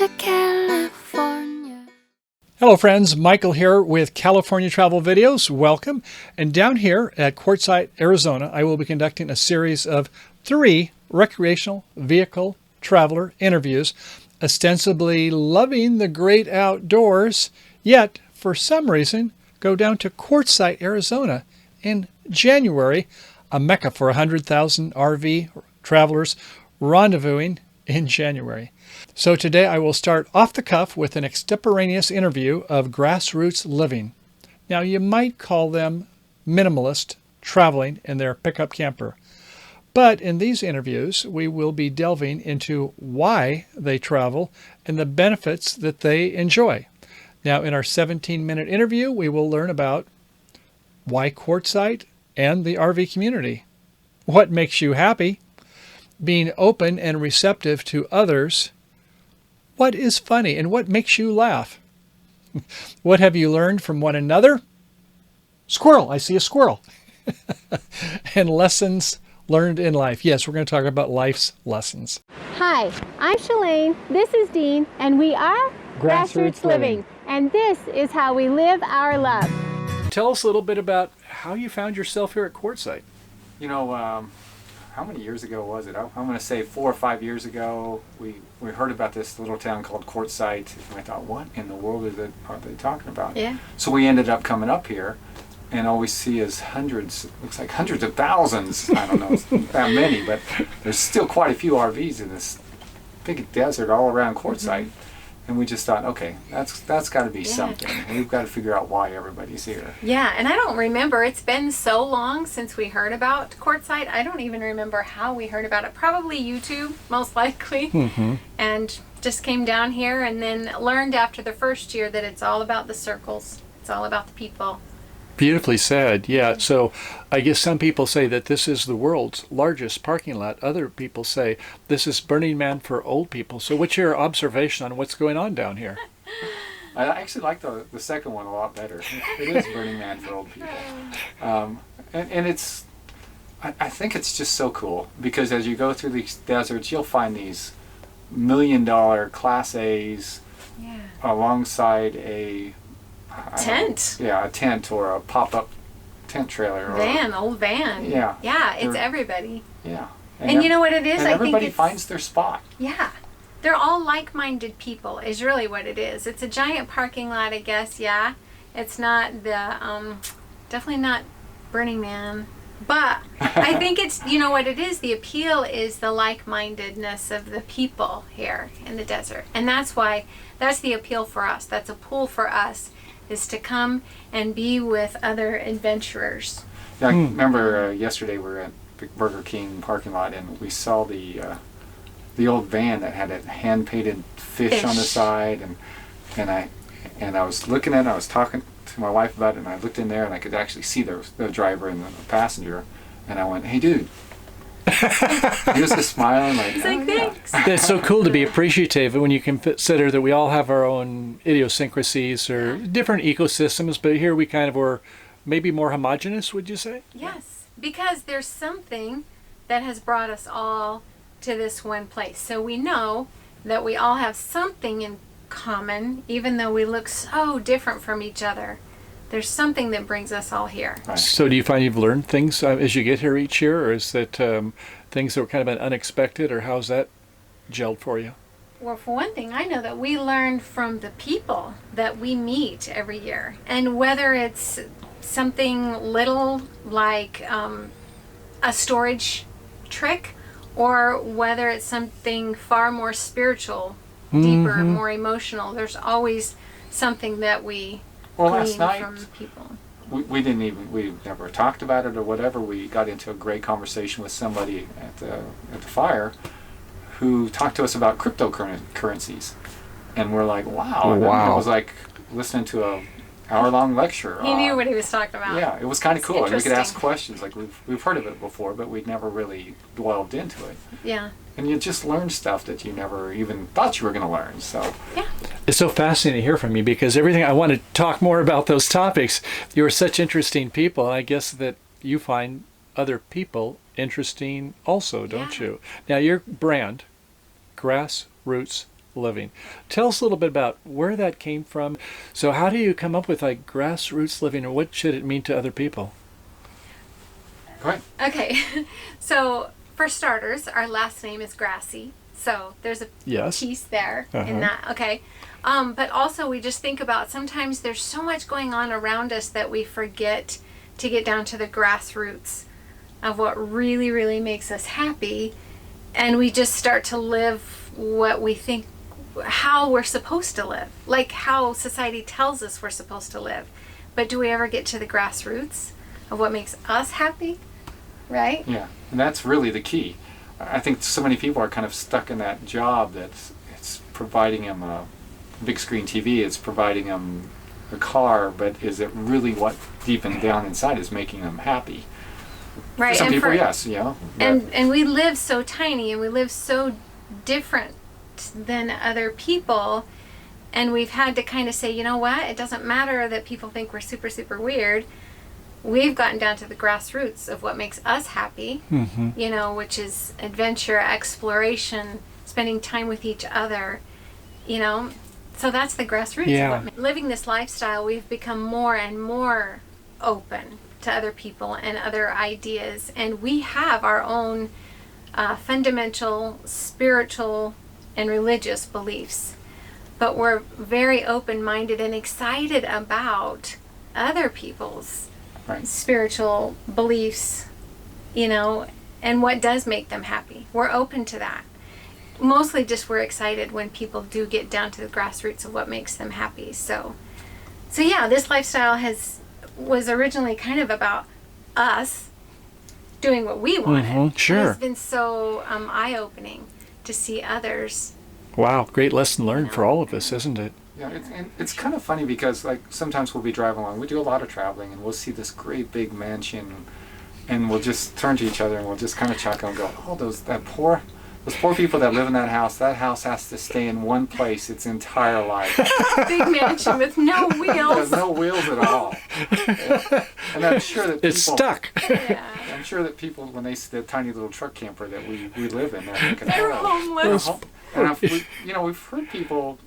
to California. Hello friends, Michael here with California Travel Videos. Welcome. And down here at Quartzsite, Arizona, I will be conducting a series of 3 recreational vehicle traveler interviews, ostensibly loving the great outdoors, yet for some reason go down to Quartzsite, Arizona in January, a mecca for 100,000 RV travelers rendezvousing in January. So today I will start off the cuff with an extemporaneous interview of GrassRoots living. Now you might call them minimalist traveling in their pickup camper. But in these interviews, we will be delving into why they travel and the benefits that they enjoy. Now in our 17-minute interview, we will learn about why Quartzsite and the RV community, what makes you happy, being open and receptive to others, what is funny and what makes you laugh, what have you learned from one another, squirrel, I see a squirrel, and lessons learned in life. Yes, we're going to talk about life's lessons. Hi, I'm Shalane, this is Dean, and we are GrassRoots Living. And this is how we live our love. Tell us a little bit about how you found yourself here at Quartzsite. You know, how many years ago was it? I'm going to say 4 or 5 years ago, we heard about this little town called Quartzsite, and I thought, what in the world are they talking about? Yeah. So we ended up coming up here, and all we see is hundreds, looks like hundreds of thousands, I don't know that many, but there's still quite a few RVs in this big desert all around Quartzsite. Mm-hmm. And we just thought, okay, that's got to be something. And we've got to figure out why everybody's here. Yeah, and I don't remember. It's been so long since we heard about Quartzsite. I don't even remember how we heard about it. Probably YouTube, most likely. Mm-hmm. And just came down here and then learned after the first year that it's all about the circles. It's all about the people. Beautifully said. Yeah. So I guess some people say that this is the world's largest parking lot. Other people say this is Burning Man for old people. So what's your observation on what's going on down here? I actually like the second one a lot better. It is Burning Man for old people. And it's, I think it's just so cool because as you go through these deserts, you'll find these $1 million Class A's alongside a tent. A tent or a pop-up tent trailer. Old van. Yeah. Yeah, it's everybody. Yeah. And you know what it is? And I everybody think finds their spot. Yeah. They're all like-minded people is really what it is. It's a giant parking lot, I guess, yeah. It's not the, definitely not Burning Man. But I think it's, you know what it is? The appeal is the like-mindedness of the people here in the desert. And that's why, that's the appeal for us. That's a pull for us, is to come and be with other adventurers. Yeah, I remember yesterday we were at the Burger King parking lot and we saw the old van that had a hand-painted fish on the side, and I was looking at it, I was talking to my wife about it, and I looked in there and I could actually see the driver and the passenger, and I went, "Hey, dude." He was just smiling like, He's like, thanks. It's so cool to be appreciative when you consider that we all have our own idiosyncrasies or different ecosystems, but here we kind of were maybe more homogenous, would you say? Yes, because there's something that has brought us all to this one place. So we know that we all have something in common, even though we look so different from each other. There's something that brings us all here. Right. So do you find you've learned things as you get here each year, or is that things that were kind of unexpected, or how's that gelled for you? Well, for one thing, I know that we learn from the people that we meet every year. And whether it's something little like a storage trick, or whether it's something far more spiritual, deeper, more emotional, there's always something that we last glean night, from people. we never talked about it or whatever. We got into a great conversation with somebody at the fire who talked to us about cryptocurrencies, and we're like, wow. And it was like listening to a hour-long lecture. He knew what he was talking about. Yeah, it was kind of cool. And we could ask Interesting. questions. Like we've heard of it before, but we'd never really delved into it. Yeah. And you just learn stuff that you never even thought you were going to learn. So Yeah. It's so fascinating to hear from you because everything I want to talk more about those topics. You're such interesting people, and I guess that you find other people interesting also, don't you? Now, your brand, GrassRoots living. Tell us a little bit about where that came from. So how do you come up with like grassroots living, or what should it mean to other people? Go ahead. Okay, so for starters, our last name is Grassy, so there's a Yes. piece there Uh-huh. in that. Okay, but also we just think about sometimes there's so much going on around us that we forget to get down to the grassroots of what really, really makes us happy, and we just start to live what we think, how we're supposed to live, like how society tells us we're supposed to live. But do we ever get to the grassroots of what makes us happy? Right? Yeah, and that's really the key. I think so many people are kind of stuck in that job that's it's providing them a big screen TV, it's providing them a car, but is it really what deep and down inside is making them happy? Right. For some and people, for, yes, you know. and we live so tiny and we live so different than other people, and we've had to kind of say, you know what, it doesn't matter that people think we're super, super weird. We've gotten down to the grassroots of what makes us happy, you know, which is adventure, exploration, spending time with each other, you know. So that's the grassroots. Yeah. Of what living this lifestyle, we've become more and more open to other people and other ideas. And we have our own fundamental spiritual and religious beliefs. But we're very open-minded and excited about other people's spiritual beliefs, you know, and what does make them happy. We're open to that. Mostly just we're excited when people do get down to the grassroots of what makes them happy. So yeah, this lifestyle was originally kind of about us doing what we wanted. Sure. It's been so eye-opening to see others. Wow, great lesson learned for all of us, isn't it? Yeah, it's kind of funny because like sometimes we'll be driving along. We do a lot of traveling, and we'll see this great big mansion, and we'll just turn to each other and we'll just kind of chuckle and go, "Oh, those poor people that live in that house has to stay in one place its entire life. Big mansion with no wheels. There's no wheels at all." And I'm sure that people, It's stuck. Yeah. I'm sure that people, when they see the tiny little truck camper that we live in, they're thinking, They're "Oh, homeless. And we've heard people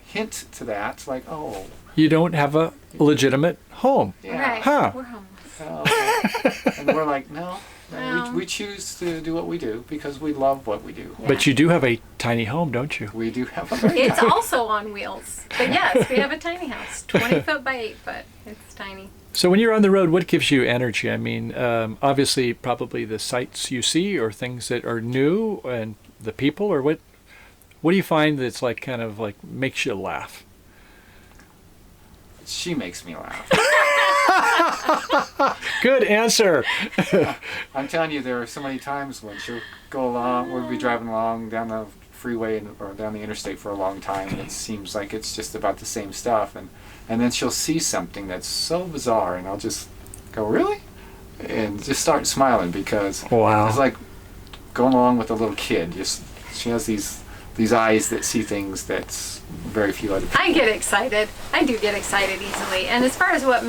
hint to that, like, "Oh, You don't have a legitimate home. yeah." Right. Huh. We're homeless. And we're like, no. We choose to do what we do because we love what we do. But you do have a tiny home, don't you? We do have a very It's also on wheels. But yes, we have a tiny house, 20 foot by 8 foot. It's tiny. So when you're on the road, what gives you energy? I mean, obviously, probably the sights you see or things that are new and the people, or what do you find that's like kind of like makes you laugh? She makes me laugh. Good answer. I'm telling you, there are so many times when she'll go along, we'll be driving along down the freeway or down the interstate for a long time, and it seems like it's just about the same stuff, and then she'll see something that's so bizarre, and I'll just go, "Really?" and just start smiling because Wow. it's like going along with a little kid. She has these eyes that see things that very few other people. I get excited. I do get excited easily. And as far as what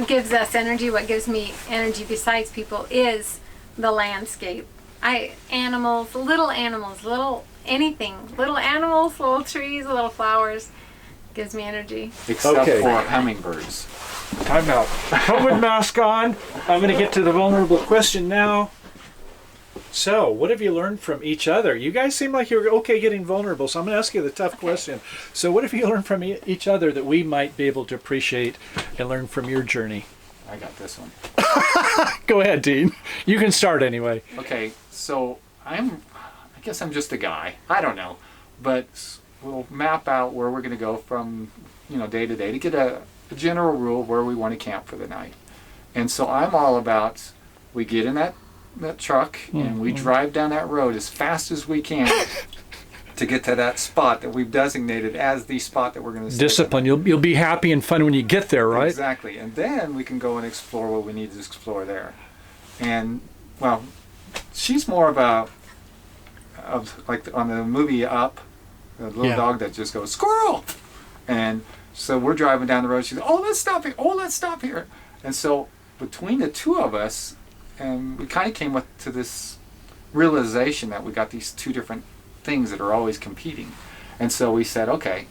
gives us energy, what gives me energy besides people is the landscape. Little animals, little anything, little animals, little trees, little flowers, gives me energy. Except Okay. for hummingbirds. Time out. COVID mask on. I'm going to get to the vulnerable question now. So, what have you learned from each other? You guys seem like you're okay getting vulnerable, so I'm going to ask you the tough question. So, what have you learned from each other that we might be able to appreciate and learn from your journey? I got this one. Go ahead, Dean. You can start anyway. Okay, so I guess I'm just a guy. I don't know, but we'll map out where we're going to go from, day to day to get a general rule of where we want to camp for the night. And so I'm all about, we get in that truck and we drive down that road as fast as we can to get to that spot that we've designated as the spot that we're going to stay. Discipline. You'll be happy and fun when you get there, right? Exactly. And then we can go and explore what we need to explore there. And, well, she's more of like on the movie Up, the little dog that just goes, "Squirrel!" And so we're driving down the road. She's, "Oh, let's stop here. Oh, let's stop here." And so between the two of us, and we kind of came to this realization that we got these two different things that are always competing. And so we said, okay,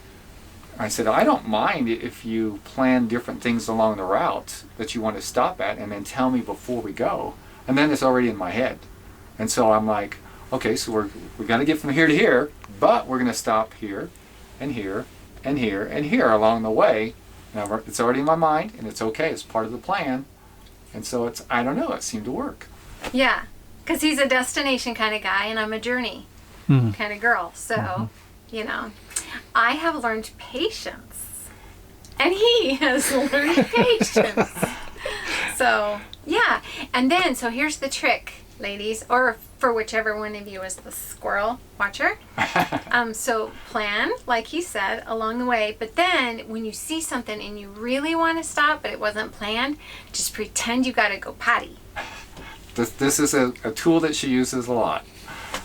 I said, I don't mind if you plan different things along the route that you want to stop at and then tell me before we go. And then it's already in my head. And so I'm like, okay, so we're going to get from here to here, but we're going to stop here and here and here and here along the way. Now, it's already in my mind, and it's okay. It's part of the plan. And so it's, I don't know, it seemed to work. Yeah, because he's a destination kind of guy, and I'm a journey kind of girl. So, you know, I have learned patience, and he has learned patience. So, yeah. And then, so here's the trick, ladies, or for whichever one of you is the squirrel watcher. So plan, like he said, along the way. But then when you see something and you really want to stop, but it wasn't planned, just pretend you got to go potty. This is a tool that she uses a lot.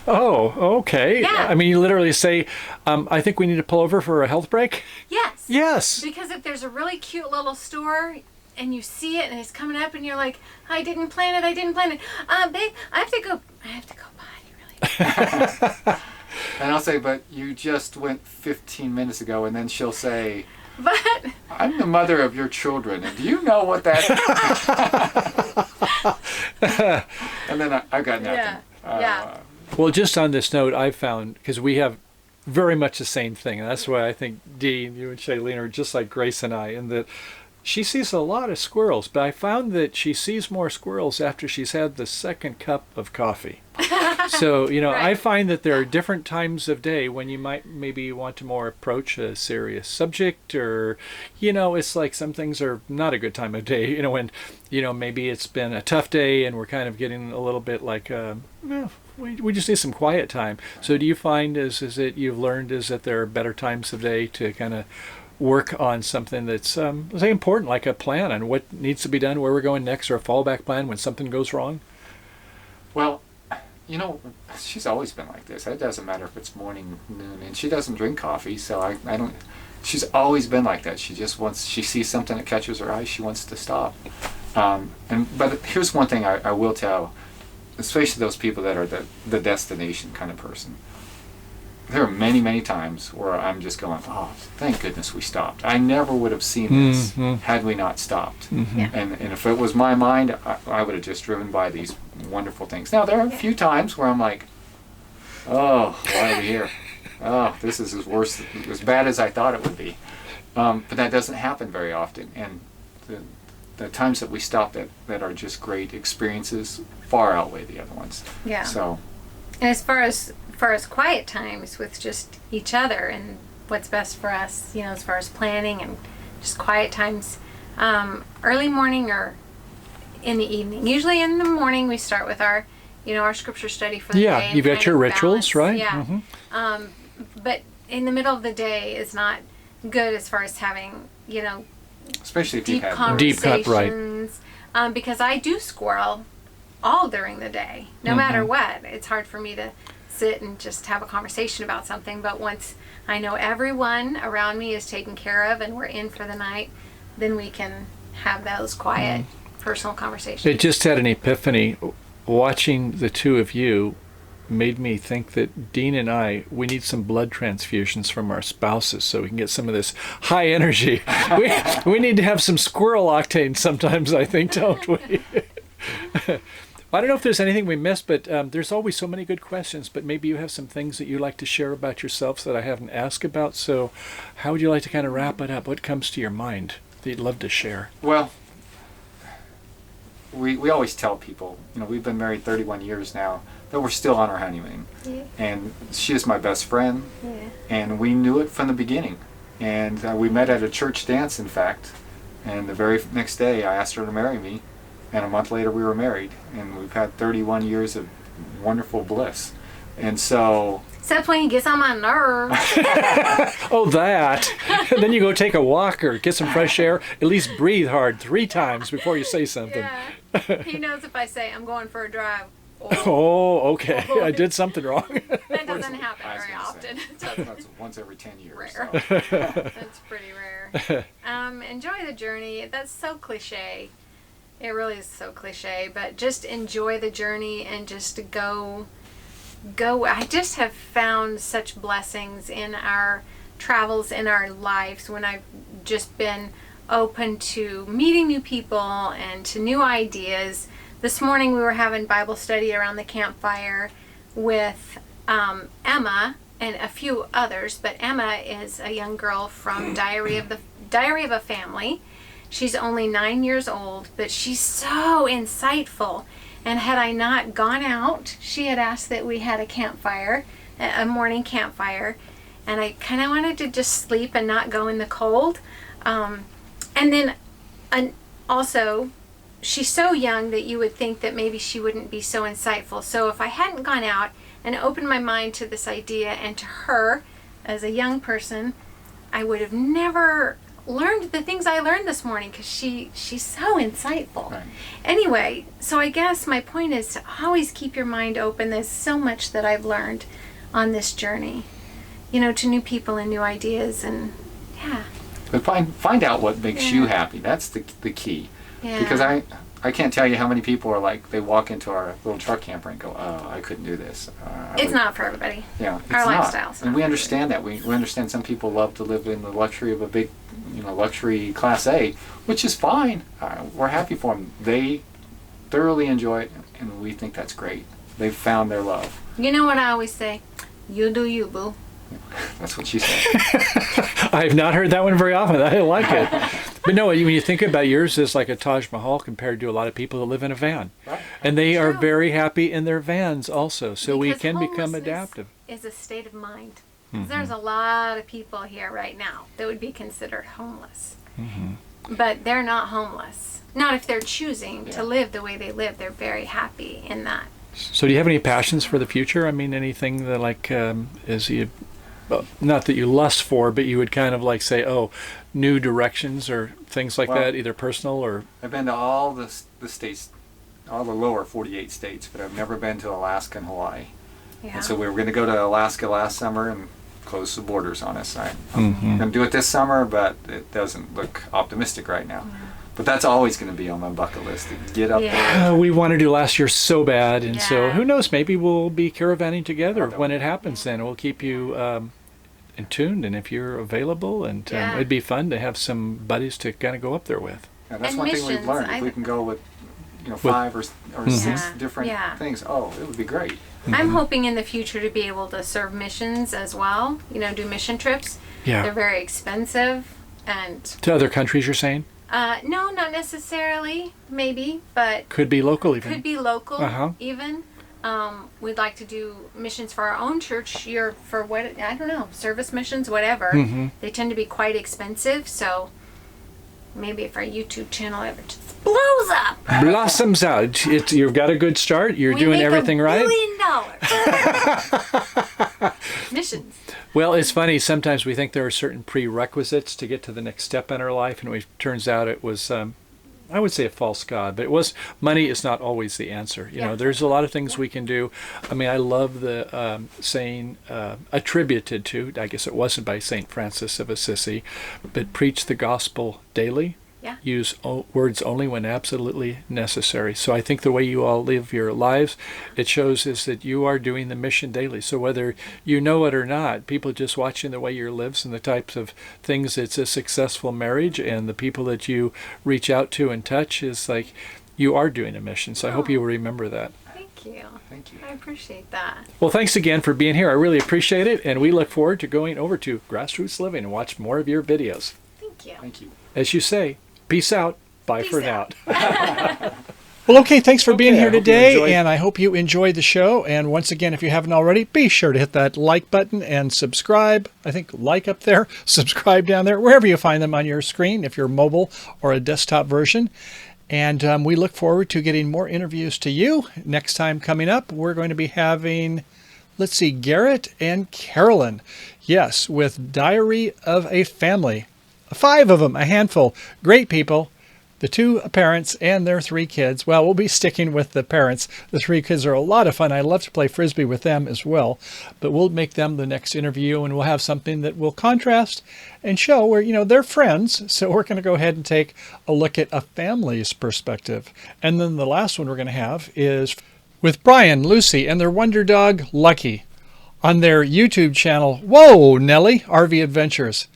Oh, okay. Yeah. I mean, you literally say, I think we need to pull over for a health break. Yes. Yes. Because if there's a really cute little store and you see it and it's coming up and you're like, I didn't plan it. Babe, I have to go potty really. And I'll say, but you just went 15 minutes ago, and then she'll say, But I'm the mother of your children, and do you know what that And then I got nothing. Yeah. Well, just on this note, I found, because we have very much the same thing, and that's why I think Dean, you and Shalane are just like Grace and I, in that she sees a lot of squirrels, but I found that she sees more squirrels after she's had the second cup of coffee. So, you know, Right. I find that there are different times of day when you might maybe want to more approach a serious subject, or, you know, it's like some things are not a good time of day, you know, when, you know, maybe it's been a tough day and we're kind of getting a little bit like, we just need some quiet time. So do you find is it you've learned is that there are better times of day to kind of work on something that's say important, like a plan on what needs to be done, where we're going next, or a fallback plan when something goes wrong? Well, you know, she's always been like this. It doesn't matter if it's morning, noon, and she doesn't drink coffee, so I don't. She's always been like that. She just wants. She sees something that catches her eye, she wants to stop. But here's one thing I will tell, especially those people that are the destination kind of person. There are many, many times where I'm just going, oh, thank goodness we stopped. I never would have seen this had we not stopped. Yeah. And if it was my mind, I would have just driven by these wonderful things. Now, there are a few times where I'm like, oh, why are we here? Oh, this is as bad as I thought it would be. But that doesn't happen very often. And the times that we stop that are just great experiences far outweigh the other ones. Yeah. So, And as far as quiet times with just each other and what's best for us, you know, as far as planning and just quiet times, early morning or in the evening. Usually in the morning we start with our scripture study for the day. Yeah, you've got your rituals, right? Yeah. But in the middle of the day is not good as far as having, you know, especially if deep you've had conversations. Because I do squirrel all during the day, no matter what. It's hard for me to sit and just have a conversation about something, but once I know everyone around me is taken care of and we're in for the night, then we can have those quiet personal conversations. It just had an epiphany. Watching the two of you made me think that Dean and we need some blood transfusions from our spouses so we can get some of this high energy. We need to have some squirrel octane sometimes, I think, don't we? I don't know if there's anything we missed, but there's always so many good questions, but maybe you have some things that you'd like to share about yourselves that I haven't asked about. So how would you like to kind of wrap it up? What comes to your mind that you'd love to share? Well, we always tell people, you know, we've been married 31 years now, that we're still on our honeymoon. Yeah. And she is my best friend, Yeah. and we knew it from the beginning. And we met at a church dance, in fact, and the very next day I asked her to marry me, and a month later we were married, and we've had 31 years of wonderful bliss. And so... Except when he gets on my nerves. Oh, that. And then you go take a walk or get some fresh air. At least breathe hard 3 times before you say something. Yeah. He knows if I say I'm going for a drive. Oh, okay. I did something wrong. That doesn't happen I was very gonna often. say, that's once every 10 years. Rare. So. That's pretty rare. Enjoy the journey. That's so cliche. It really is so cliche, but just enjoy the journey and just go go. I just have found such blessings in our travels, in our lives, when I've just been open to meeting new people and to new ideas. This morning we were having Bible study around the campfire with Emma and a few others, but Emma is a young girl from Diary of a Family. She's only 9 years old, but she's so insightful. And had I not gone out, she had asked that we had a campfire, a morning campfire, and I kind of wanted to just sleep and not go in the cold. And then also, she's so young that you would think that maybe she wouldn't be so insightful. So if I hadn't gone out and opened my mind to this idea and to her as a young person, I would have never learned the things I learned this morning, because she's so insightful. Right. Anyway, so I guess my point is to always keep your mind open. There's so much that I've learned on this journey, you know, to new people and new ideas, and yeah. But find out what makes you happy. That's the key. Yeah. Because I can't tell you how many people are like, they walk into our little truck camper and go, oh, I couldn't do this. It's not for everybody. Yeah, it's Our not. lifestyle's And not we for understand that. We understand some people love to live in the luxury of a big, luxury Class A, which is fine. We're happy for them. They thoroughly enjoy it, and we think that's great. They've found their love. You know what I always say? You do you, boo. That's what she said. I've not heard that one very often. I like it. But no, when you think about yours, it's like a Taj Mahal compared to a lot of people that live in a van. Right. And they are True. very happy in their vans also. So we Because can become homelessness adaptive. is a state of mind. 'Cause there's a lot of people here right now that would be considered homeless. But they're not homeless. Not if they're choosing to live the way they live. They're very happy in that. So do you have any passions for the future? I mean, anything that like is you, well, not that you lust for, but you would kind of like say, oh, new directions or things like Well, that, either personal or... I've been to all the states, all the lower 48 states, but I've never been to Alaska and Hawaii. Yeah. And so we were going to go to Alaska last summer and close the borders on us. I'm going to do it this summer, but it doesn't look optimistic right now. But that's always going to be on my bucket list, to get up there. We wanted to last year so bad, and so Yeah. who knows, maybe we'll be caravanning together Oh, when it happens then. We'll keep you in tuned, and if you're available, and Yeah. it'd be fun to have some buddies to kind of go up there with. And that's And one thing we've missions, learned. If we can go with 5 or 6 Yeah. different Yeah. things, it would be great. I'm hoping in the future to be able to serve missions as well. Do mission trips. Yeah. They're very expensive, and To other countries, you're saying? no, not necessarily. Maybe, but Could be local even. could be local Uh-huh. even. We'd like to do missions for our own church year for what, I don't know, service missions, whatever. They tend to be quite expensive, so maybe if our YouTube channel ever just blows up, Blossoms out. You've got a good start. You're we doing make everything right. $1 billion. Missions. Well, it's funny. Sometimes we think there are certain prerequisites to get to the next step in our life, and it turns out it was, I would say, a false god. But it was, money is not always the answer. You know, there's a lot of things we can do. I mean, I love the saying attributed to, I guess it wasn't by St. Francis of Assisi, but preach the gospel daily. Yeah. Use words only when absolutely necessary. So I think the way you all live your lives, it shows is that you are doing the mission daily. So whether you know it or not, people just watching the way you lives and the types of things, it's a successful marriage, and the people that you reach out to and touch is like you are doing a mission. So I hope you will remember that. Thank you. Thank you. I appreciate that. Well, thanks again for being here. I really appreciate it, and we look forward to going over to GrassRoots Living and watch more of your videos. Thank you. Thank you. As you say, peace out. Bye Peace for out. now. Well, okay, thanks for being Okay, here I hope you today, enjoyed- and I hope you enjoyed the show. And once again, if you haven't already, be sure to hit that like button and subscribe. I think like up there, subscribe down there, wherever you find them on your screen, if you're mobile or a desktop version. And we look forward to getting more interviews to you. Next time coming up, we're going to be having, let's see, Garrett and Carolyn. Yes, with Diary of a Family. 5 of them, a handful. Great people. The 2 parents and their 3 kids. Well, we'll be sticking with the parents. The 3 kids are a lot of fun. I love to play Frisbee with them as well. But we'll make them the next interview, and we'll have something that will contrast and show where, they're friends. So we're going to go ahead and take a look at a family's perspective. And then the last one we're going to have is with Brian, Lucy, and their wonder dog, Lucky, on their YouTube channel, Whoa, Nellie, RV Adventures.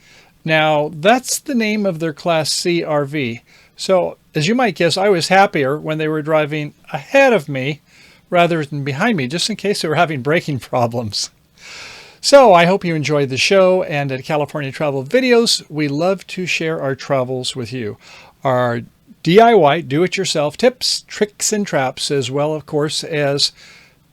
Now, that's the name of their Class C RV. So, as you might guess, I was happier when they were driving ahead of me rather than behind me, just in case they were having braking problems. So, I hope you enjoyed the show, and at California Travel Videos, we love to share our travels with you. Our DIY, do-it-yourself tips, tricks, and traps, as well, of course, as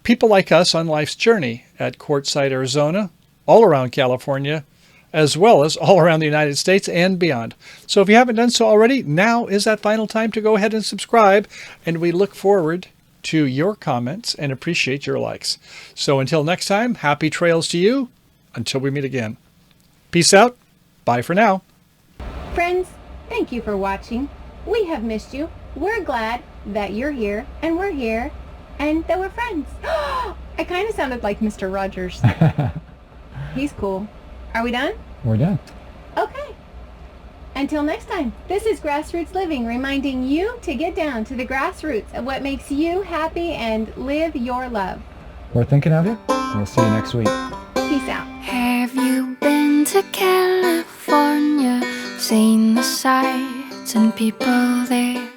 people like us on life's journey at Quartzsite, Arizona, all around California, as well as all around the United States and beyond. So if you haven't done so already, now is that final time to go ahead and subscribe, and we look forward to your comments and appreciate your likes. So until next time, happy trails to you until we meet again. Peace out. Bye for now. Friends, thank you for watching. We have missed you. We're glad that you're here, and we're here, and that we're friends. I kind of sounded like Mr. Rogers. He's cool. Are we done? We're done. Okay. Until next time, this is Grassroots Living, reminding you to get down to the grassroots of what makes you happy and live your love. We're thinking of you. We'll see you next week. Peace out. Have you been to California? Seen the sights and people there?